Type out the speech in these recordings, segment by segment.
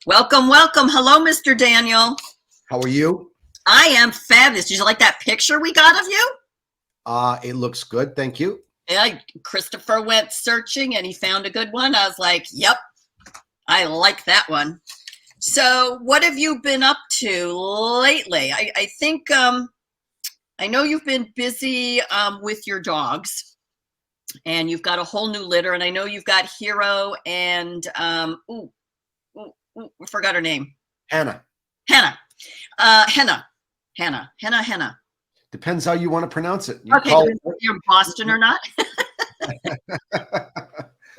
Welcome, welcome. Hello, Mr. Daniel. How are you? I am fabulous. Did you like that picture we got of you? It looks good. Thank you. Yeah, Christopher went searching and he found a good one. I was like, yep, I like that one. So what have you been up to lately? I think I know you've been busy with your dogs and you've got a whole new litter, and I know you've got Hero and I forgot her name. Hannah. Hannah. Hannah. Depends how you want to pronounce it. Okay, you're in Boston or not?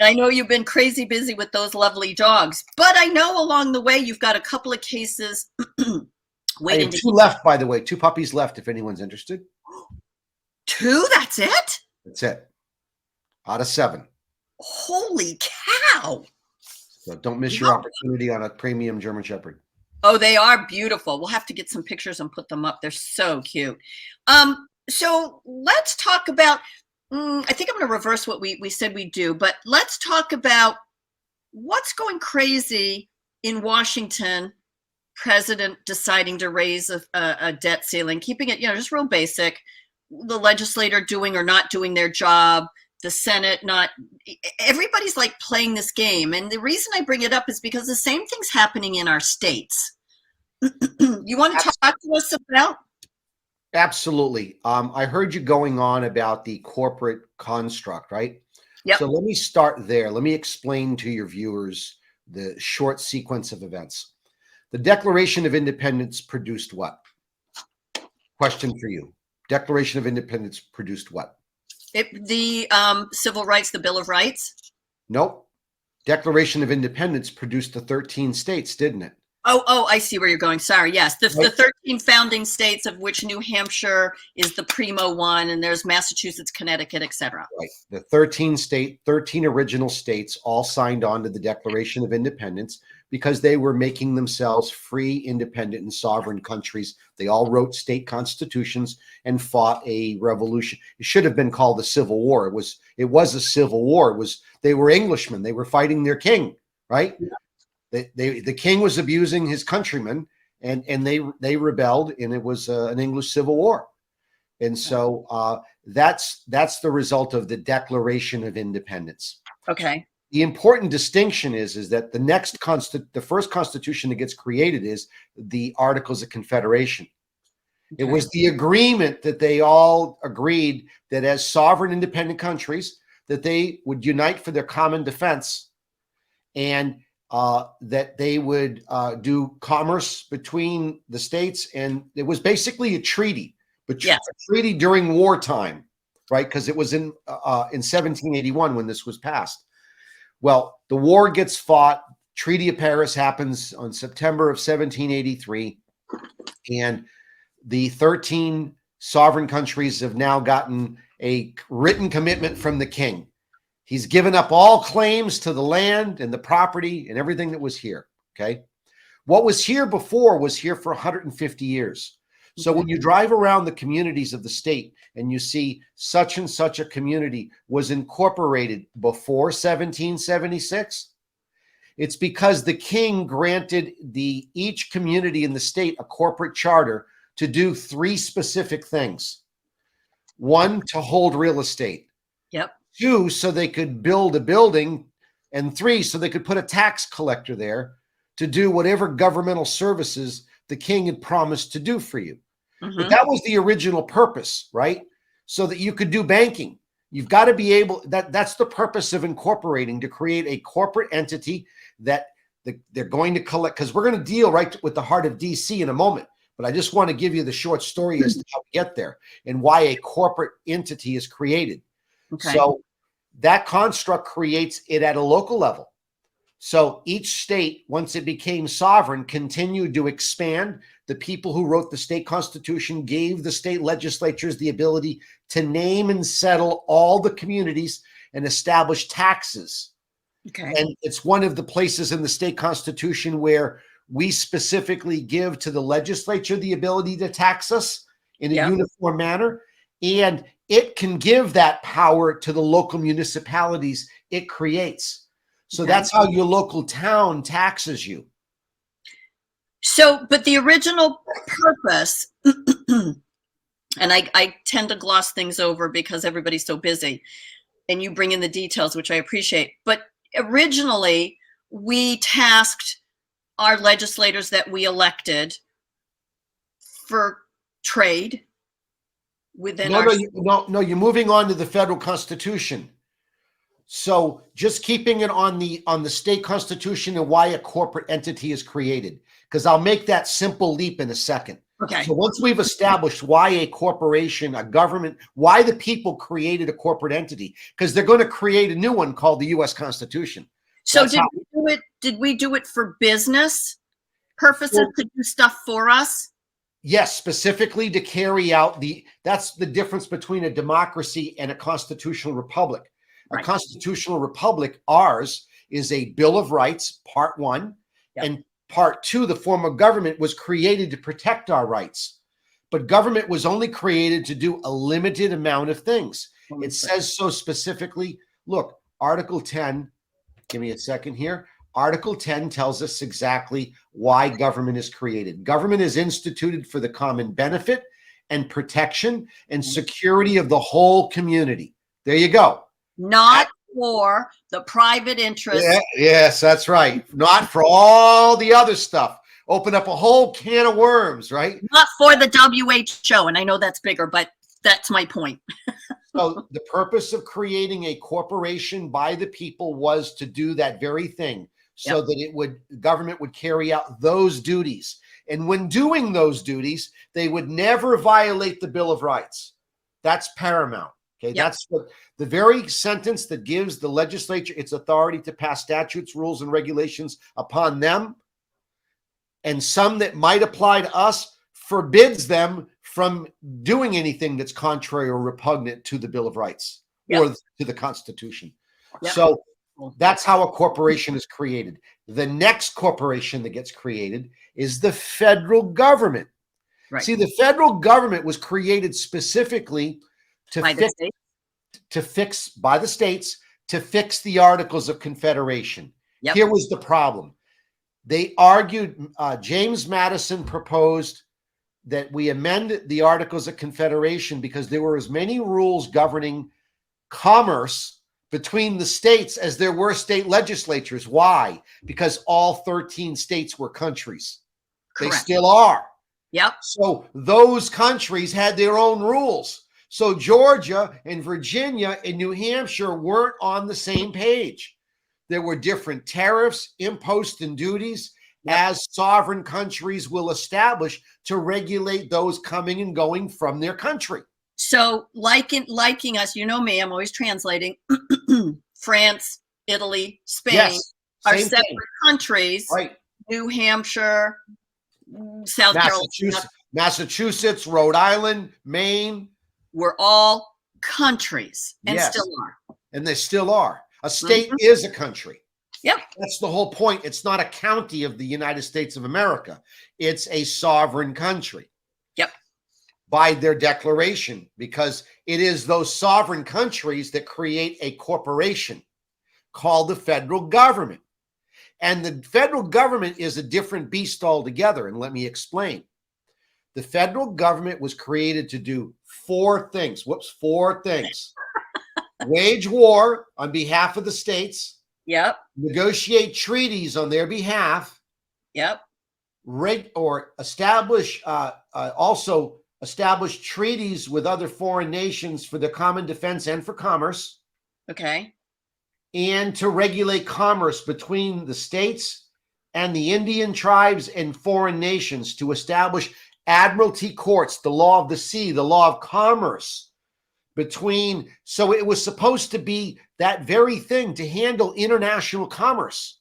I know you've been crazy busy with those lovely dogs, but I know along the way you've got a couple of cases waiting. I have two left, by the way. 2 puppies left if anyone's interested. 2? That's it? That's it. Out of 7. Holy cow. So don't miss your opportunity on a premium German Shepherd. Oh, they are beautiful. We'll have to get some pictures and put them up. They're so cute. So let's talk about, I think I'm going to reverse what we said we'd do, but let's talk about what's going crazy in Washington, president deciding to raise a debt ceiling, keeping it, just real basic, the legislator doing or not doing their job, the Senate not, everybody's like playing this game. And the reason I bring it up is because the same thing's happening in our states. You want to talk to us about? Absolutely. I heard you going on about the corporate construct, right? Yep. So let me start there. Let me explain to your viewers the short sequence of events. The Declaration of Independence produced what? Question for you. Declaration of Independence produced what? The civil rights, the Bill of Rights? Nope. Declaration of Independence produced the 13 states, didn't it? Oh, I see where you're going. Sorry. Yes. The 13 founding states, of which New Hampshire is the primo one, and there's Massachusetts, Connecticut, etc. Right. The 13 original states all signed on to the Declaration of Independence because they were making themselves free, independent, and sovereign countries. They all wrote state constitutions and fought a revolution. It should have been called the Civil War. It was a civil war. They were Englishmen. They were fighting their king, right? Yeah. The king was abusing his countrymen, and they rebelled, and it was an English Civil War. And so that's the result of the Declaration of Independence. Okay. The important distinction is that the first constitution that gets created is the Articles of Confederation. Okay. It was the agreement that they all agreed that as sovereign independent countries that they would unite for their common defense, and that they would do commerce between the states. And it was basically a treaty, but a treaty during wartime, right? Because it was in 1781 when this was passed. Well, the war gets fought. Treaty of Paris happens on September of 1783. And the 13 sovereign countries have now gotten a written commitment from the king. He's given up all claims to the land and the property and everything that was here, okay? What was here before was here for 150 years. So when you drive around the communities of the state and you see such and such a community was incorporated before 1776, it's because the king granted each community in the state a corporate charter to do 3 specific things. 1, to hold real estate. Yep. 2, so they could build a building, and 3, so they could put a tax collector there to do whatever governmental services the king had promised to do for you. Mm-hmm. But that was the original purpose, right? So that you could do banking. You've got to be able, that's the purpose of incorporating, to create a corporate entity that they're going to collect, because we're going to deal right with the heart of DC in a moment. But I just want to give you the short story as to how we get there and why a corporate entity is created. Okay. So that construct creates it at a local level. So each state, once it became sovereign, continued to expand. The people who wrote the state constitution gave the state legislatures the ability to name and settle all the communities and establish taxes. Okay. And it's one of the places in the state constitution where we specifically give to the legislature the ability to tax us in a uniform manner. And it can give that power to the local municipalities it creates. So that's how your local town taxes you. So, but the original purpose, and I tend to gloss things over because everybody's so busy, and you bring in the details, which I appreciate. But originally, we tasked our legislators that we elected for trade within No, our. no, you're moving on to the federal constitution. So just keeping it on the state constitution and why a corporate entity is created, because I'll make that simple leap in a second. Okay. So once we've established why a corporation, a government, why the people created a corporate entity, because they're going to create a new one called the U.S. Constitution. So did we do it for business purposes to do stuff for us? Yes, specifically to carry out that's the difference between a democracy and a constitutional republic. A Right. constitutional republic, ours, is a Bill of Rights, part 1, Yep. and part 2, the form of government was created to protect our rights. But government was only created to do a limited amount of things. It says so specifically. Look, Article 10, give me a second here. Article 10 tells us exactly why government is created. Government is instituted for the common benefit and protection and security of the whole community. There you go. Not for the private interest. Yeah, yes, that's right. Not for all the other stuff. Open up a whole can of worms, right? Not for the WHO. And I know that's bigger, but that's my point. So the purpose of creating a corporation by the people was to do that very thing, so Yep. that government would carry out those duties. And when doing those duties, they would never violate the Bill of Rights. That's paramount. Okay, Yep. that's the very sentence that gives the legislature its authority to pass statutes, rules, and regulations upon them, and some that might apply to us, forbids them from doing anything that's contrary or repugnant to the Bill of Rights or to the Constitution. Yep. So that's how a corporation is created. The next corporation that gets created is the federal government. Right. See, the federal government was created specifically By the state. by the states to fix the Articles of Confederation. Yep. Here was the problem. They argued, James Madison proposed that we amend the Articles of Confederation because there were as many rules governing commerce between the states as there were state legislatures. Why? Because all 13 states were countries. Correct. They still are. Yep. So those countries had their own rules. So Georgia and Virginia and New Hampshire weren't on the same page. There were different tariffs, imposts, and duties as sovereign countries will establish to regulate those coming and going from their country. So liking us, you know me, I'm always translating. France, Italy, Spain are separate countries. Right. New Hampshire, South Carolina, Massachusetts, Rhode Island, Maine. We're all countries and still are. And they still are. A state is a country. Yep. That's the whole point. It's not a county of the United States of America. It's a sovereign country. Yep. By their declaration, because it is those sovereign countries that create a corporation called the federal government. And the federal government is a different beast altogether. And let me explain. The federal government was created to do 4 things. Four things. Wage war on behalf of the states. Yep. Negotiate treaties on their behalf. Yep. Also establish treaties with other foreign nations for the common defense and for commerce. Okay. And to regulate commerce between the states and the Indian tribes and foreign nations, to establish admiralty courts, the law of the sea, the law of commerce between. So it was supposed to be that very thing, to handle international commerce.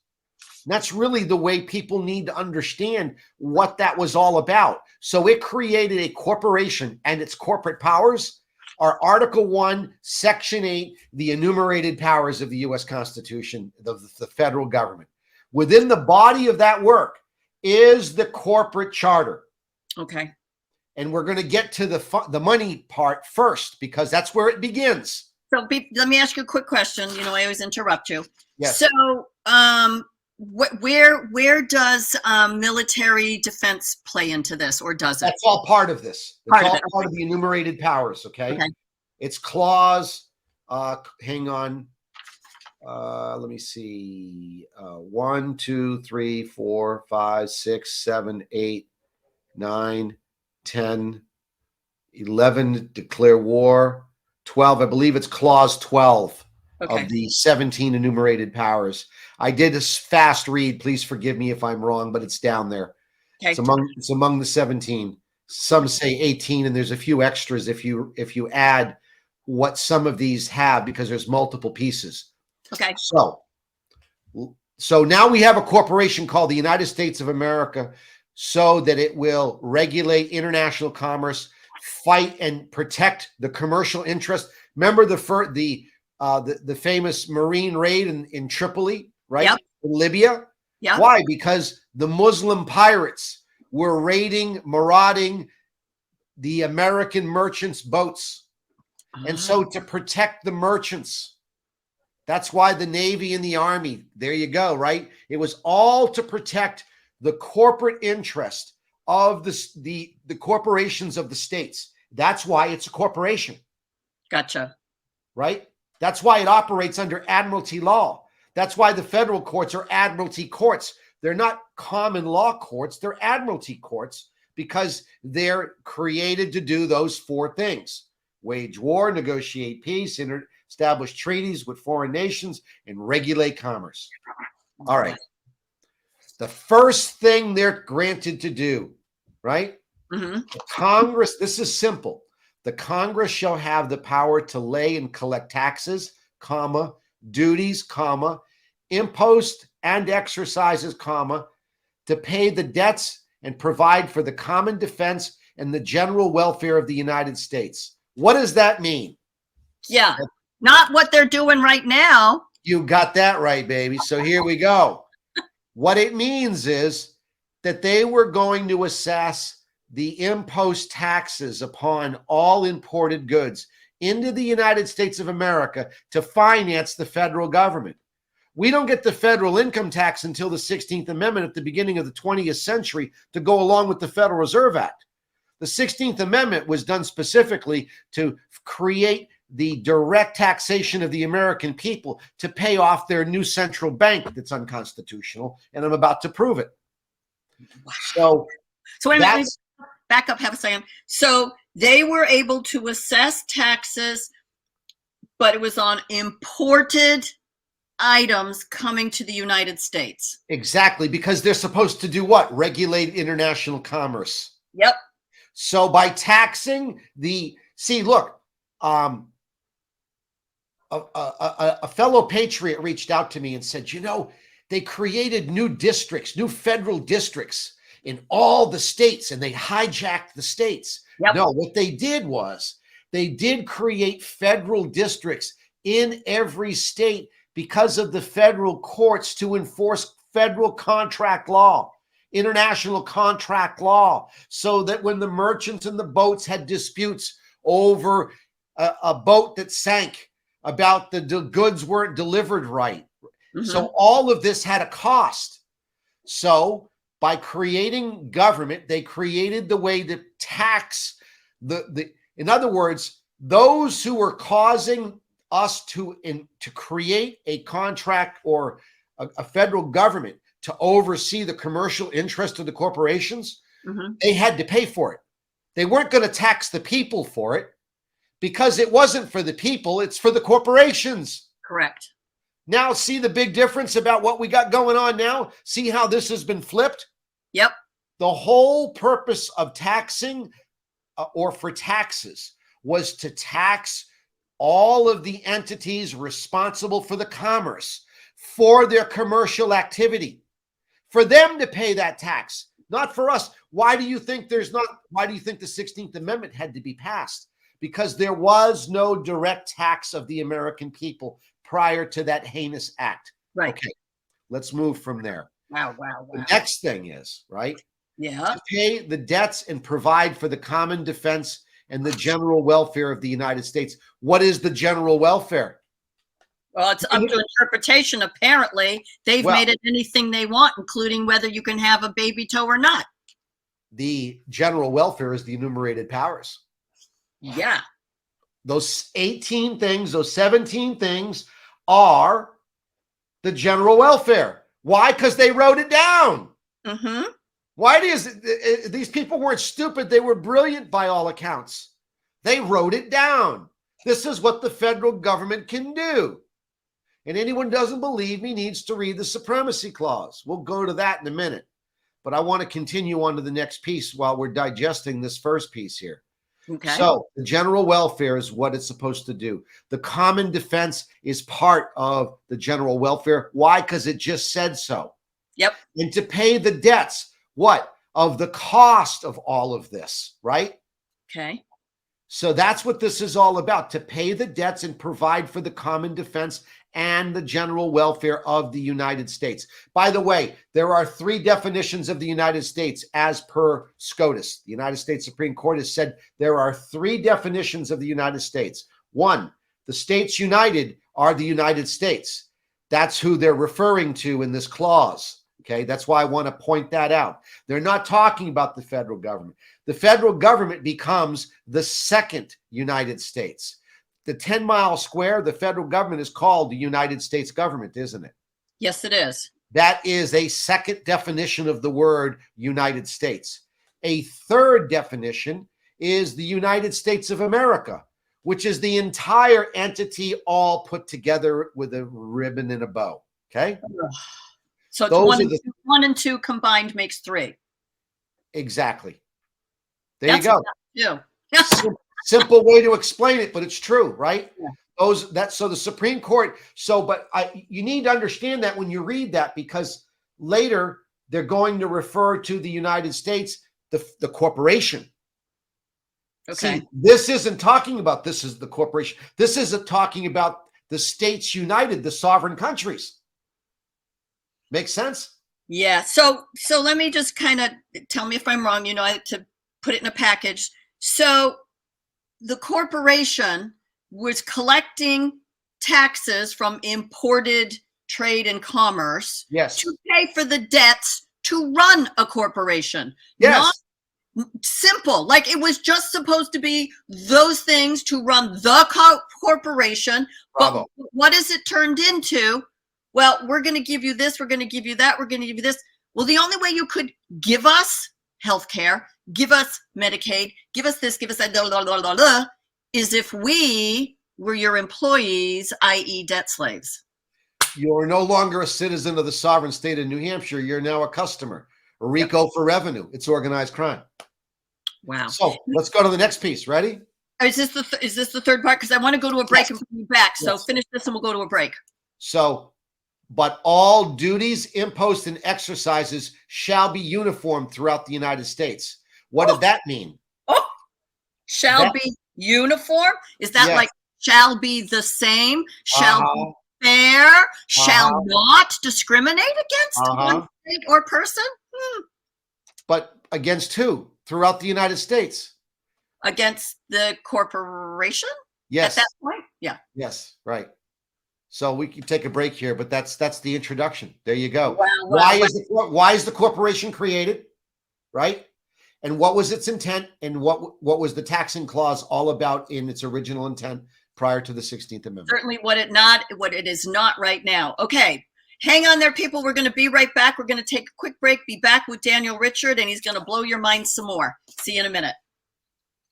And that's really the way people need to understand what that was all about. So it created a corporation, and its corporate powers are Article 1, Section 8, the enumerated powers of the U.S. Constitution, the federal government. Within the body of that work is the corporate charter. Okay. And we're going to get to the money part first, because that's where it begins. So let me ask you a quick question. You know, I always interrupt you. Yes. So where does military defense play into this, or does it? That's all part of this. It's Part of all it. part of the enumerated powers. Okay. Okay. It's clause. Hang on. Let me see. 1, 2, 3, 4, 5, 6, 7, 8, 9, 10, 11. Declare war. 12. I believe it's clause 12 Okay. of the 17 enumerated powers. I did a fast read. Please forgive me if I'm wrong, but it's down there. Okay. It's among the 17. Some say 18, and there's a few extras if you add what some of these have, because there's multiple pieces. Okay. So now we have a corporation called the United States of America, so that it will regulate international commerce, fight and protect the commercial interest. Remember the famous Marine raid in Tripoli, right? Yep. In Libya. Yeah. Why? Because the Muslim pirates were marauding the American merchants' boats. And so to protect the merchants, that's why the Navy and the Army, there you go, right? It was all to protect the corporate interest of the corporations of the states. That's why it's a corporation. Gotcha. Right? That's why it operates under admiralty law. That's why the federal courts are admiralty courts. They're not common law courts. They're admiralty courts because they're created to do those four things: wage war, negotiate peace, establish treaties with foreign nations, and regulate commerce. All right. The first thing they're granted to do, right? Mm-hmm. Congress, this is simple. The Congress shall have the power to lay and collect taxes, comma, duties, comma, impost and exercises, comma, to pay the debts and provide for the common defense and the general welfare of the United States. What does that mean? Yeah, not what they're doing right now. You got that right, baby. So here we go. What it means is that they were going to assess the impost taxes upon all imported goods into the United States of America to finance the federal government. We don't get the federal income tax until the 16th Amendment at the beginning of the 20th century to go along with the Federal Reserve Act. The 16th Amendment was done specifically to create the direct taxation of the American people to pay off their new central bank that's unconstitutional, and I'm about to prove it. So wait a minute, back up half a second. So they were able to assess taxes, but it was on imported items coming to the United States. Exactly, because they're supposed to do what? Regulate international commerce. Yep. So by taxing a fellow patriot reached out to me and said, they created new districts, new federal districts in all the states, and they hijacked the states. Yep. No, what they did was they did create federal districts in every state because of the federal courts to enforce federal contract law, international contract law, so that when the merchants and the boats had disputes over a boat that sank, about the goods weren't delivered right. Mm-hmm. So all of this had a cost. So by creating government, they created the way to tax in other words, those who were causing us to create a contract or a federal government to oversee the commercial interest of the corporations, mm-hmm. They had to pay for it. They weren't going to tax the people for it because it wasn't for the people, it's for the corporations. Correct. Now, see the big difference about what we got going on now? See how this has been flipped? Yep. The whole purpose of taxing or for taxes was to tax all of the entities responsible for the commerce, for their commercial activity, for them to pay that tax, not for us. Why do you think the 16th Amendment had to be passed? Because there was no direct tax of the American people prior to that heinous act. Right. Okay, let's move from there. Wow. The next thing is, right? Yeah. To pay the debts and provide for the common defense and the general welfare of the United States. What is the general welfare? Well, it's up to interpretation. Apparently, they've Well, made it anything they want, including whether you can have a baby toe or not. the general welfare is the enumerated powers. Yeah. Those 18 things, those 17 things are the general welfare. Why? Because they wrote it down. Mm-hmm. Why these people weren't stupid? They were brilliant by all accounts. They wrote it down. This is what the federal government can do. And anyone who doesn't believe me needs to read the Supremacy Clause. We'll go to that in a minute. But I want to continue on to the next piece while we're digesting this first piece here. Okay. So the general welfare is what it's supposed to do. The common defense is part of the general welfare. Why? Because it just said so. Yep. And to pay the debts, what? Of the cost of all of this, right? Okay. So that's what this is all about, to pay the debts and provide for the common defense and the general welfare of the United States. By the way, there are 3 definitions of the United States as per SCOTUS. The United States Supreme Court has said there are 3 definitions of the United States. 1, the states united are the United States. That's who they're referring to in this clause. Okay, that's why I want to point that out. They're not talking about the federal government. The federal government becomes the second United States. The 10 mile square, the federal government is called the United States government, isn't it? Yes, it is. That is a second definition of the word United States. A third definition is the United States of America, which is the entire entity all put together with a ribbon and a bow. Okay. So it's 1 and 2 combined makes 3. Exactly. There you go. Yeah. Simple way to explain it, but it's true, right? Yeah. So the Supreme Court. You need to understand that when you read that, because later they're going to refer to the United States, the corporation. Okay. See, this isn't talking about this is the corporation. This isn't talking about the states united, the sovereign countries. Makes sense? Yeah. So let me just kind of tell me if I'm wrong, to put it in a package. So the corporation was collecting taxes from imported trade and commerce, yes, to pay for the debts to run a corporation. Yes. Not simple. Like it was just supposed to be those things to run the corporation. Bravo. But what has it turned into? Well, we're going to give you this, we're going to give you that, we're going to give you this. Well, the only way you could give us healthcare, give us Medicaid, give us this, give us that, blah, blah, blah, blah, blah, is if we were your employees, i.e. debt slaves. You're no longer a citizen of the sovereign state of New Hampshire. You're now a customer. A RICO for revenue. It's organized crime. Wow. So let's go to the next piece. Ready? Is this the third part? Because I want to go to a break and bring you back. So finish this and we'll go to a break. So, but all duties, imposts, and exercises shall be uniform throughout the United States. What did that mean? Oh, shall be uniform? Is that like shall be the same? Shall be fair? Shall not discriminate against one state or person? But against who? Throughout the United States. Against the corporation? Yes. At that point? Yeah. Yes, right. So we can take a break here, but that's the introduction. There you go. Wow, why is the corporation created, right? And what was its intent, and what was the taxing clause all about in its original intent prior to the 16th Amendment? Certainly what it is not right now. Okay. Hang on there, people. We're going to be right back. We're going to take a quick break, be back with Daniel Richard, and he's going to blow your mind some more. See you in a minute.